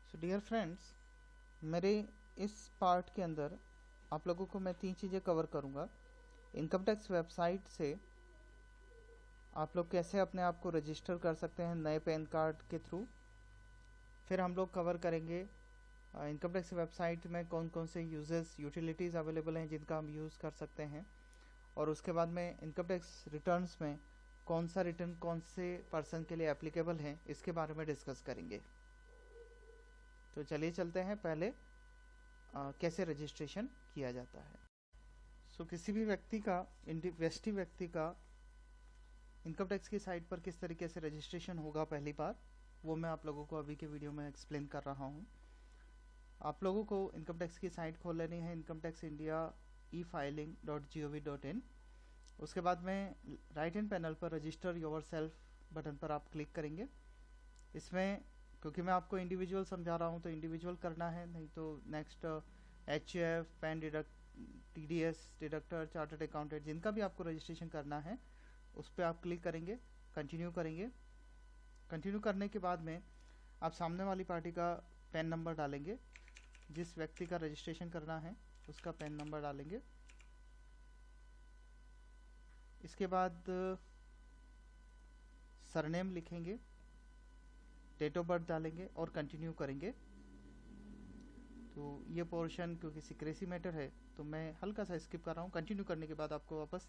सो dear friends, मेरे इस part के अंदर आप लोगों को मैं 3 चीज़ें कवर करूँगा। इनकम टैक्स वेबसाइट से आप लोग कैसे अपने आप को रजिस्टर कर सकते हैं नए पैन कार्ड के थ्रू। फिर हम लोग कवर करेंगे इनकम टैक्स वेबसाइट में कौन कौन से यूजेस यूटिलिटीज़ अवेलेबल हैं जिनका हम यूज़ कर सकते हैं। और उसके बाद में इनकम टैक्स रिटर्न्स में कौन सा रिटर्न कौन से पर्सन के लिए एप्लीकेबल है इसके बारे में डिस्कस करेंगे। तो चलिए चलते हैं पहले कैसे रजिस्ट्रेशन किया जाता है। किसी भी व्यक्ति का इन्वेस्टिव व्यक्ति का इनकम टैक्स की साइट पर किस तरीके से रजिस्ट्रेशन होगा पहली बार, वो मैं आप लोगों को अभी के वीडियो में एक्सप्लेन कर रहा हूँ। आप लोगों को इनकम टैक्स की साइट खोल लेनी है, इनकम टैक्स इंडिया e-filing.gov.in। उसके बाद में राइट हैंड पैनल पर रजिस्टर योर सेल्फ बटन पर आप क्लिक करेंगे। इसमें क्योंकि मैं आपको इंडिविजुअल समझा रहा हूँ तो इंडिविजुअल करना है, नहीं तो next HUF, pan TDS deductor, chartered accountant, जिनका भी आपको रजिस्ट्रेशन करना है उस पर आप क्लिक करेंगे, कंटिन्यू करेंगे। कंटिन्यू करने के बाद में आप सामने वाली पार्टी का पैन नंबर डालेंगे, जिस व्यक्ति का रजिस्ट्रेशन करना है उसका पैन नंबर डालेंगे। इसके बाद सरनेम लिखेंगे, डेट ऑफ बर्थ डालेंगे और कंटिन्यू करेंगे। तो ये पोर्शन क्योंकि सीक्रेसी मैटर है तो मैं हल्का सा स्किप कर रहा हूँ। कंटिन्यू करने के बाद आपको वापस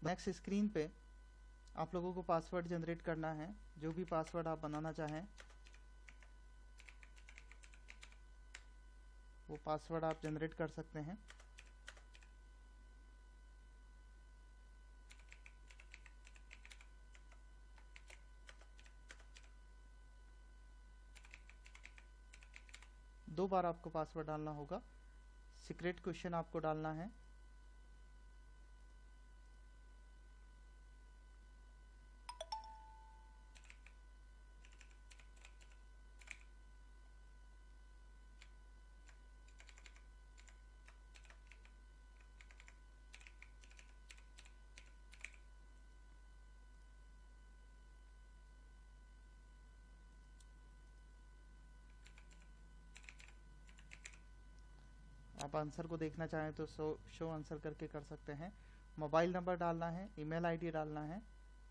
नेक्स्ट स्क्रीन पे आप लोगों को पासवर्ड जनरेट करना है। जो भी पासवर्ड आप बनाना चाहें वो पासवर्ड आप जनरेट कर सकते हैं। दो बार आपको पासवर्ड डालना होगा। सीक्रेट क्वेश्चन आपको डालना है। आप आंसर को देखना चाहें तो शो आंसर करके कर सकते हैं। मोबाइल नंबर डालना है, ईमेल आईडी डालना है,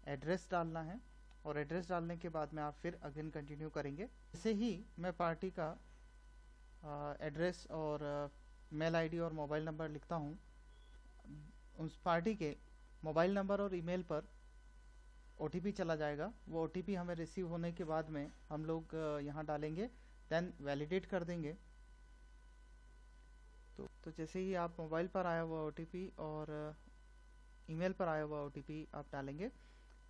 एड्रेस डालना है और एड्रेस डालने के बाद में आप फिर अगेन कंटिन्यू करेंगे। जैसे ही मैं पार्टी का एड्रेस और मेल आईडी और मोबाइल नंबर लिखता हूँ, उस पार्टी के मोबाइल नंबर और ईमेल पर OTP चला जाएगा। वो OTP हमें रिसीव होने के बाद में हम लोग यहाँ डालेंगे, देन वैलिडेट कर देंगे। तो जैसे ही आप मोबाइल पर आया हुआ OTP और ईमेल पर आया हुआ OTP आप डालेंगे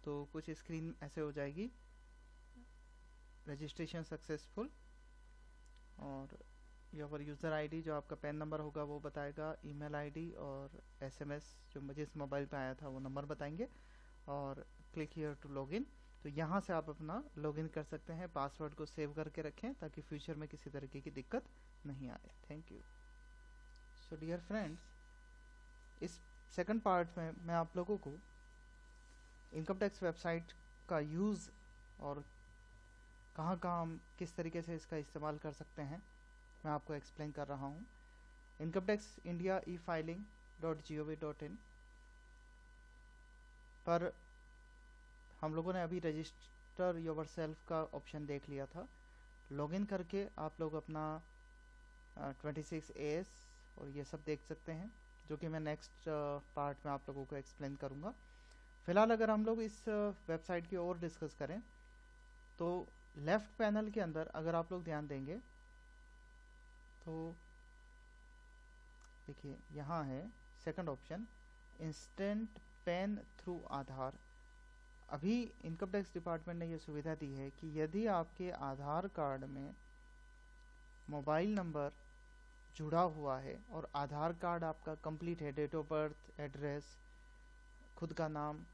तो कुछ स्क्रीन ऐसे हो जाएगी, रजिस्ट्रेशन सक्सेसफुल। और योर यूज़र आईडी जो आपका पैन नंबर होगा वो बताएगा, ईमेल आईडी और SMS जो मुझे इस मोबाइल पे आया था वो नंबर बताएंगे और क्लिक हियर टू लॉगिन। तो यहाँ से आप अपना लॉगिन कर सकते हैं। पासवर्ड को सेव करके रखें ताकि फ्यूचर में किसी तरीके की दिक्कत नहीं आए। Thank you. So dear friends, इस सेकंड पार्ट में मैं आप लोगों को इनकम टैक्स वेबसाइट का यूज़ और कहाँ कहाँ हम किस तरीके से इसका इस्तेमाल कर सकते हैं मैं आपको एक्सप्लेन कर रहा हूँ। इनकम टैक्स इंडिया e-filing.gov.in पर हम लोगों ने अभी रजिस्टर योर सेल्फ का ऑप्शन देख लिया था। लॉगिन करके आप लोग अपना 26AS और ये सब देख सकते हैं, जो कि मैं नेक्स्ट पार्ट में आप लोगों को एक्सप्लेन करूँगा। फिलहाल अगर हम लोग इस वेबसाइट की और डिस्कस करें तो लेफ्ट पैनल के अंदर अगर आप लोग ध्यान देंगे तो देखिए यहाँ है second option, instant PAN through Aadhaar. अभी इनकम टैक्स डिपार्टमेंट ने ये सुविधा दी है कि यदि आपके आधार कार्ड में मोबाइल नंबर जुड़ा हुआ है और आधार कार्ड आपका कंप्लीट है, डेट ऑफ बर्थ, एड्रेस, खुद का नाम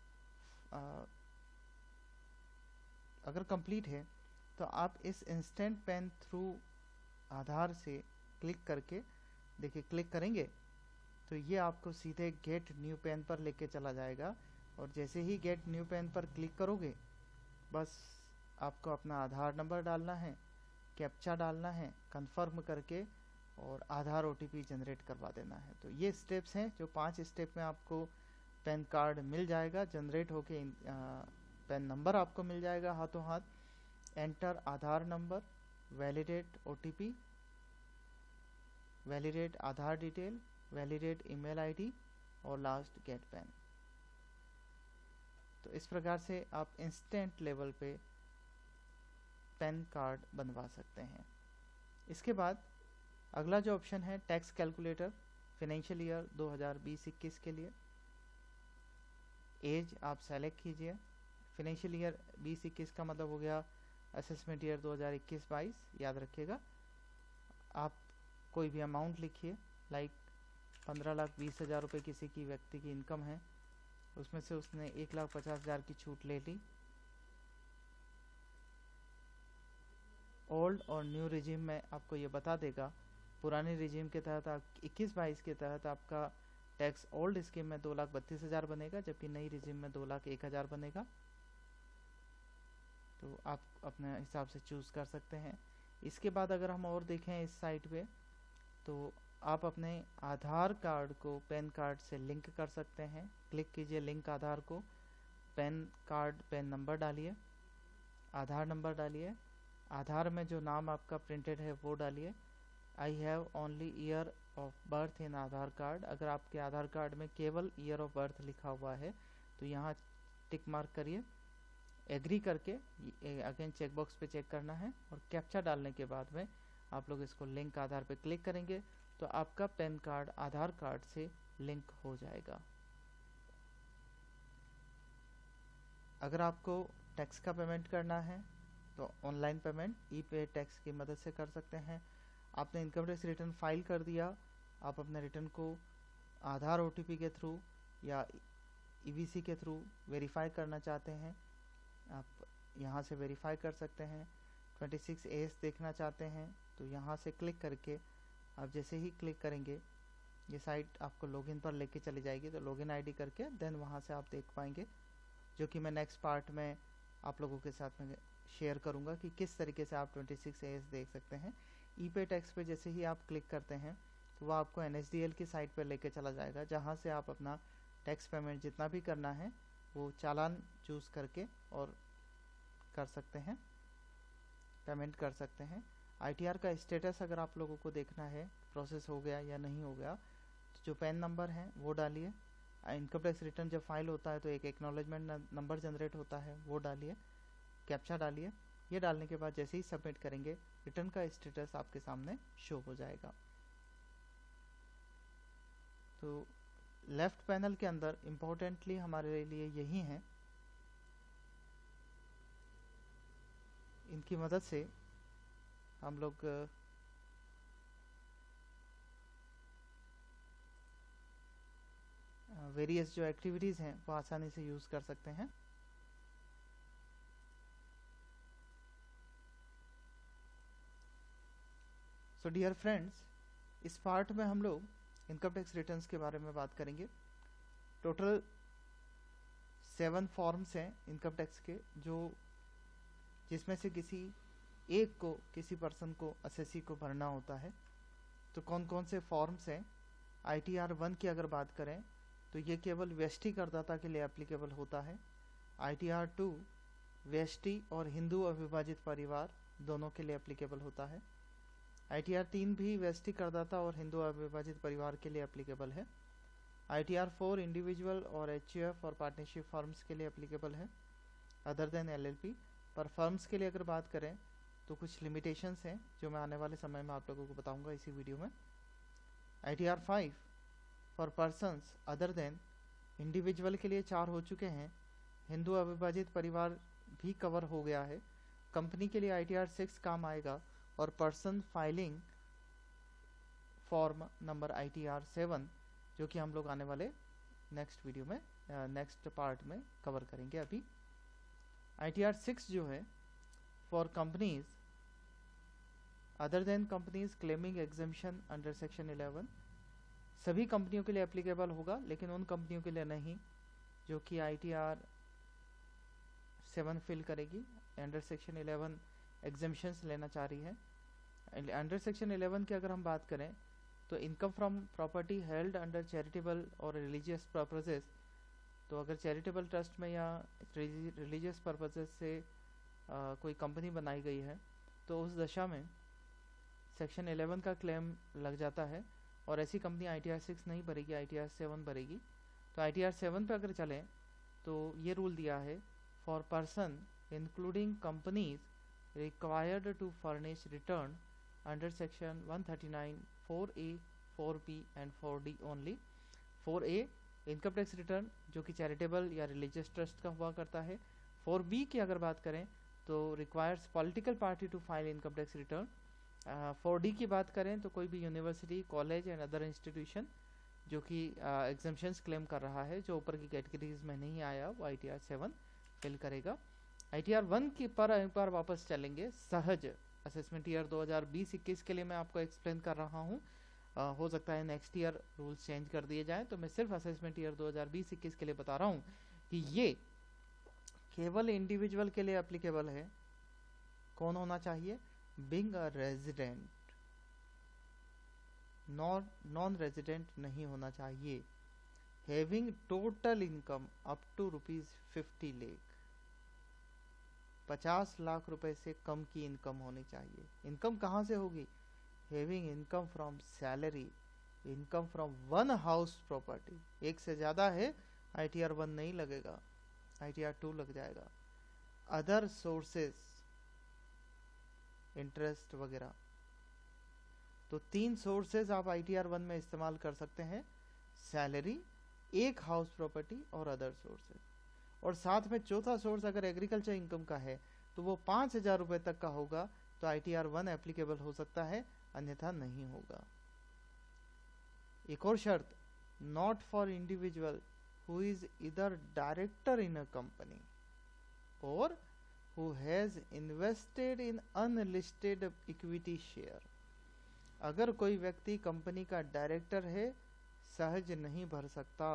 अगर कंप्लीट है तो आप इस इंस्टेंट पैन थ्रू आधार से क्लिक करके देखिए, क्लिक करेंगे तो ये आपको सीधे गेट न्यू पैन पर लेके चला जाएगा। और जैसे ही गेट न्यू पैन पर क्लिक करोगे बस आपको अपना आधार नंबर डालना है, कैप्चा डालना है, कंफर्म करके और आधार OTP जनरेट करवा देना है। तो ये स्टेप्स हैं जो 5 स्टेप में आपको पैन कार्ड मिल जाएगा जनरेट होके। पैन नंबर आपको मिल जाएगा हाथों हाथ। एंटर आधार नंबर, वैलिडेट OTP, वैलिडेट आधार डिटेल, वैलिडेट ईमेल ID और लास्ट गेट पैन। तो इस प्रकार से आप इंस्टेंट लेवल पे पैन कार्ड बनवा सकते हैं। इसके बाद अगला जो ऑप्शन है टैक्स कैलकुलेटर, फाइनेंशियल ईयर 2020-21 के लिए एज आप सेलेक्ट कीजिए। फाइनेंशियल ईयर 20-21 का मतलब हो गया असेसमेंट ईयर 2021-22, याद रखिएगा। आप कोई भी अमाउंट लिखिए, लाइक 15,20,000 रुपये किसी की व्यक्ति की इनकम है, उसमें से उसने 1,50,000 की छूट ले ली। ओल्ड और न्यू रिजीम में आपको ये बता देगा। पुराने रिजीम के तहत आप 21-22 के तहत आपका टैक्स ओल्ड स्कीम में 2,32,000 बनेगा, जबकि नई रिजीम में 2,01,000 बनेगा। तो आप अपने हिसाब से चूज़ कर सकते हैं। इसके बाद अगर हम और देखें इस साइट पे, तो आप अपने आधार कार्ड को पैन कार्ड से लिंक कर सकते हैं। क्लिक कीजिए लिंक आधार को, पैन कार्ड पैन नंबर डालिए, आधार नंबर डालिए, आधार में जो नाम आपका प्रिंटेड है वो डालिए। I have only year of birth in Aadhaar card. अगर आपके आधार कार्ड में केवल ईयर ऑफ बर्थ लिखा हुआ है तो यहाँ टिक मार्क करिए। एग्री करके अगेन चेकबॉक्स पे चेक करना है और कैप्चा डालने के बाद में आप लोग इसको लिंक आधार पे क्लिक करेंगे तो आपका पैन कार्ड आधार कार्ड से लिंक हो जाएगा। अगर आपको टैक्स का पेमेंट करना है तो ऑनलाइन पेमेंट ई-पे टैक्स की मदद से कर सकते हैं। आपने इनकम टैक्स रिटर्न फाइल कर दिया, आप अपने रिटर्न को आधार OTP के थ्रू या EBC के थ्रू वेरीफाई करना चाहते हैं, आप यहाँ से वेरीफाई कर सकते हैं। 26A देखना चाहते हैं तो यहाँ से क्लिक करके आप जैसे ही क्लिक करेंगे ये साइट आपको लॉगिन पर लेके चली जाएगी। तो लॉगिन ID करके देन वहाँ से आप देख पाएंगे, जो कि मैं नेक्स्ट पार्ट में आप लोगों के साथ में शेयर करूँगा कि किस तरीके से आप 26A देख सकते हैं। ई-पे टैक्स पे जैसे ही आप क्लिक करते हैं तो वह आपको NSDL की साइट पर लेके चला जाएगा, जहाँ से आप अपना टैक्स पेमेंट जितना भी करना है वो चालान चूज़ करके और कर सकते हैं, पेमेंट कर सकते हैं। ITR का स्टेटस अगर आप लोगों को देखना है प्रोसेस हो गया या नहीं हो गया, तो जो पैन नंबर है वो डालिए। इनकम टैक्स रिटर्न जब फाइल होता है तो एक एक्नॉलेजमेंट नंबर जनरेट होता है, वो डालिए, कैप्चा डालिए। ये डालने के बाद जैसे ही सबमिट करेंगे रिटर्न का स्टेटस आपके सामने शो हो जाएगा। तो लेफ्ट पैनल के अंदर इम्पोर्टेंटली हमारे लिए यही है, इनकी मदद से हम लोग वेरियस जो एक्टिविटीज़ हैं वो आसानी से यूज़ कर सकते हैं। सो डियर फ्रेंड्स, इस पार्ट में हम लोग इनकम टैक्स रिटर्न्स के बारे में बात करेंगे। टोटल 7 फॉर्म्स हैं इनकम टैक्स के, जो जिसमें से किसी एक को किसी पर्सन को असेसी को भरना होता है। तो कौन कौन से फॉर्म्स हैं? ITR 1 की अगर बात करें तो ये केवल व्यष्टि करदाता के लिए एप्लीकेबल होता है। ITR 2 व्यष्टि और हिंदू अविभाजित परिवार दोनों के लिए एप्लीकेबल होता है। ITR 3 भी व्यष्टि करदाता और हिंदू अविभाजित परिवार के लिए एप्लीकेबल है। ITR 4 इंडिविजुअल और HUF और पार्टनरशिप फर्म्स के लिए एप्लीकेबल है अदर देन LLP। पर फर्म्स के लिए अगर बात करें तो कुछ लिमिटेशंस हैं जो मैं आने वाले समय में आप लोगों को बताऊंगा इसी वीडियो में। ITR 5 for persons other than individual के लिए 4 हो चुके हैं, हिंदू अविभाजित परिवार भी कवर हो गया है। कंपनी के लिए ITR 6 काम आएगा और person filing form number ITR 7, जो कि हम लोग आने वाले नेक्स्ट वीडियो में नेक्स्ट पार्ट में कवर करेंगे। अभी ITR 6 जो है for companies other than companies claiming exemption under section 11, सभी कंपनियों के लिए एप्लीकेबल होगा, लेकिन उन कंपनियों के लिए नहीं जो कि ITR 7 फिल करेगी, अंडर सेक्शन 11 एग्जेम्पशंस लेना चाह रही है। अंडर सेक्शन 11 की अगर हम बात करें तो income from property held under charitable और रिलीजियस पर्पसेस, तो अगर चैरिटेबल ट्रस्ट में या रिलीजियस पर्पसेस से कोई कंपनी बनाई गई है तो उस दशा में सेक्शन 11 का क्लेम लग जाता है और ऐसी कंपनी ITR 6 नहीं भरेगी, ITR 7 भरेगी। तो ITR 7 पे अगर चलें तो ये रूल दिया है, for person including companies required to furnish return under section 139 4A 4B and 4D only। 4A income tax return जो कि चैरिटेबल या रिलीजियस ट्रस्ट का हुआ करता है। 4B की अगर बात करें तो requires political party to file income tax return. 4D की बात करें तो कोई भी university, college and other institution जो कि एग्जम्पशंस क्लेम कर रहा है, जो ऊपर की कैटेगरीज में नहीं आया, वो ITR 7 फिल करेगा। ITR 1 की पर एक बार वापस चलेंगे, सहज असेसमेंट ईयर 2020-21 के लिए मैं आपको एक्सप्लेन कर रहा हूँ। हो सकता है नेक्स्ट ईयर रूल्स चेंज कर दिए जाएं, तो मैं सिर्फ असेसमेंट ईयर 2020-21 के लिए बता रहा हूँ कि ये केवल इंडिविजुअल के लिए एप्लीकेबल है। कौन होना चाहिए? Being a resident, non resident नहीं होना चाहिए। Having total income up to ₹50 lakh, 50 lakh रुपए से कम की इनकम होनी चाहिए। इनकम कहाँ से होगी? Having income from salary, income from one house property. एक से ज्यादा है, ITR 1 नहीं लगेगा, ITR 2 लग जाएगा। अदर सोर्सेस, इंटरेस्ट वगैरह, तो 3 सोर्सेज आप ITR 1 में इस्तेमाल कर सकते हैं, सैलरी, एक हाउस प्रॉपर्टी और अदर सोर्सेज। और साथ में चौथा सोर्स अगर एग्रीकल्चर इनकम का है तो वो 5,000 रुपए तक का होगा, तो ITR 1 एप्लीकेबल हो सकता है, अन्यथा नहीं होगा। एक और शर्त, not for individual who is इधर डायरेक्टर इन अ कंपनी और who has invested in unlisted equity share. अगर कोई व्यक्ति कंपनी का डायरेक्टर है, सहज नहीं भर सकता।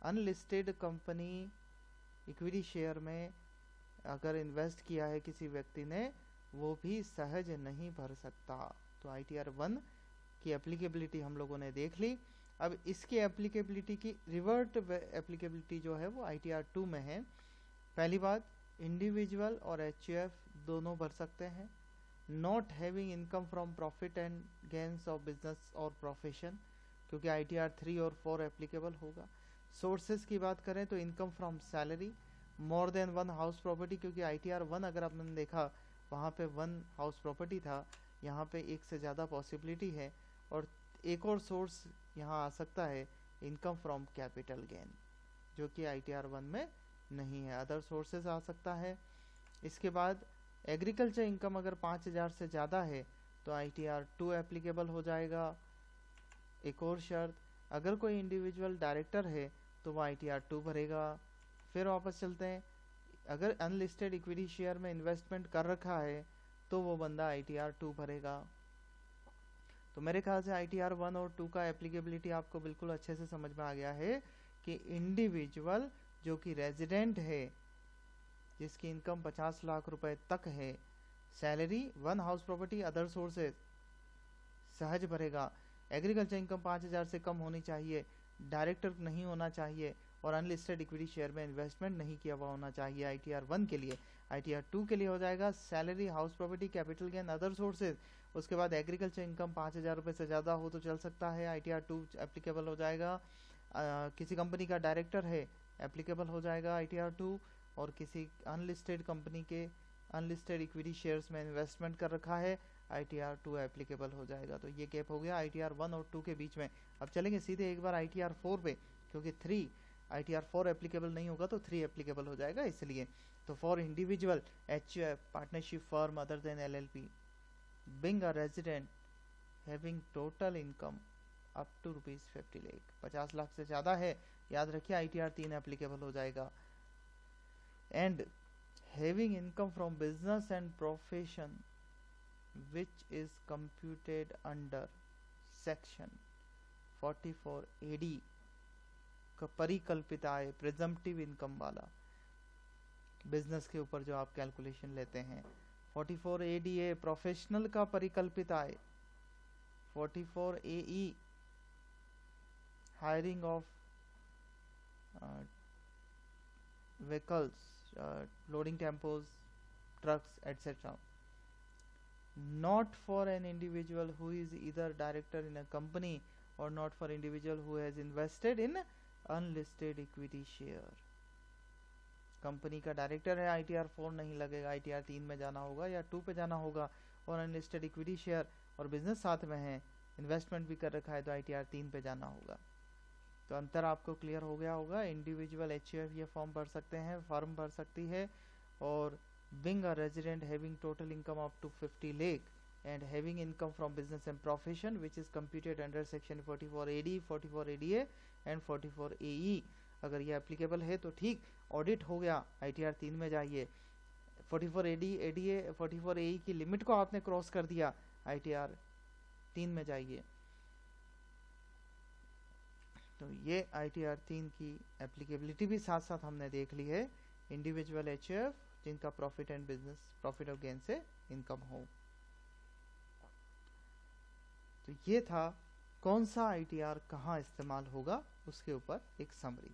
अनलिस्टेड कंपनी इक्विटी शेयर में अगर इन्वेस्ट किया है किसी व्यक्ति ने, वो भी सहज नहीं भर सकता। तो ITR 1 की एप्लीकेबिलिटी हम लोगों ने देख ली। अब इसकी एप्लीकेबिलिटी की रिवर्ट एप्लीकेबिलिटी जो है वो ITR 2 में है। पहली बात, इंडिविजुअल और HUF दोनों भर सकते हैं। Not having income from profit and gains of business और प्रोफेशन, क्योंकि ITR 3 और 4 एप्लीकेबल होगा। सोर्सेज की बात करें तो income from salary, more than one house property, क्योंकि ITR 1 अगर आपने देखा वहाँ पे 1 हाउस प्रॉपर्टी था, यहाँ पे एक से ज़्यादा पॉसिबिलिटी है। और एक और सोर्स यहाँ आ सकता है, इनकम फ्रॉम कैपिटल गेन, जो कि ITR 1 में नहीं है, अदर सोर्सेज आ सकता है। इसके बाद एग्रीकल्चर इनकम अगर 5,000 से ज़्यादा है तो ITR 2 एप्लीकेबल हो जाएगा। एक और शर्त, अगर कोई इंडिविजुअल डायरेक्टर है तो वो ITR 2 भरेगा। फिर वापस चलते हैं, अगर अनलिस्टेड इक्विटी शेयर में इन्वेस्टमेंट कर रखा है तो वो बंदा ITR 2 भरेगा। तो मेरे ख्याल से ITR 1 और 2 का एप्लीकेबिलिटी आपको बिल्कुल अच्छे से समझ में आ गया है कि इंडिविजुअल जो कि रेजिडेंट है, जिसकी इनकम 50 लाख रुपए तक है, salary, 1 house property, other sources, सहज भरेगा। एग्रीकल्चर इनकम 5,000 से कम होनी चाहिए, डायरेक्टर नहीं होना चाहिए और अनलिस्टेड इक्विटी शेयर में इन्वेस्टमेंट नहीं किया हुआ होना चाहिए ITR 1 के लिए। ITR 2 के लिए हो जाएगा salary, house property, capital gain, other sources. उसके बाद एग्रीकल्चर इनकम 5,000 रुपये से ज़्यादा हो तो चल सकता है, ITR 2 एप्लीकेबल हो जाएगा। किसी कंपनी का डायरेक्टर है, एप्लीकेबल हो जाएगा ITR 2। और किसी अनलिस्टेड कंपनी के अनलिस्टेड इक्विटी शेयर्स में इन्वेस्टमेंट कर रखा है, ITR 2 एप्लीकेबल हो जाएगा। तो ये गैप हो गया ITR 1 और 2 के बीच में। अब चलेंगे सीधे एक बार ITR 4 पे, क्योंकि 3 ITR 4 एप्लीकेबल नहीं होगा तो 3 एप्लीकेबल हो जाएगा, इसलिए। तो for individual, HUF, partnership firm other than LLP, being a resident, having total income up to ₹50 lakh, 50 lakh से ज़्यादा है, याद रखिए ITR 3 एप्लीकेबल हो जाएगा। And having income from business and profession which is computed under section 44 AD का परिकल्पित आय, presumptive income वाला, बिजनेस के ऊपर जो आप कैलकुलेशन लेते हैं 44 ADA प्रोफेशनल का परिकल्पित आय, 44 AE hiring of vehicles, loading tempos, trucks, etc. Not for an individual who is either director in a company or not for individual who has invested in unlisted equity share. Company का director है, ITR 4 नहीं लगेगा, ITR 3 में जाना होगा या 2 पे जाना होगा, और अनलिस्टेड इक्विटी शेयर और बिजनेस साथ में है, इन्वेस्टमेंट भी कर रखा है, तो ITR 3 पे जाना होगा। तो अंतर आपको क्लियर हो गया होगा। इंडिविजुअल HUF ये फॉर्म भर सकते हैं, फर्म भर सकती है, और being a resident having total income up to 50 lakh and having income from business and profession which is computed under section 44 AD, 44 ADA and 44 AE। अगर ये एप्लीकेबल है तो ठीक, ऑडिट हो गया, ITR 3 में जाइए। 44 AD, ADA, 44 AE की लिमिट को आपने क्रॉस कर दिया, ITR 3 में जाइए। तो ये ITR 3 की एप्लीकेबिलिटी भी साथ साथ हमने देख ली है। इंडिविजुअल HUF जिनका प्रॉफिट एंड बिजनेस, प्रॉफिट और गेन से इनकम हो। तो ये था कौन सा ITR कहाँ इस्तेमाल होगा, उसके ऊपर एक समरी।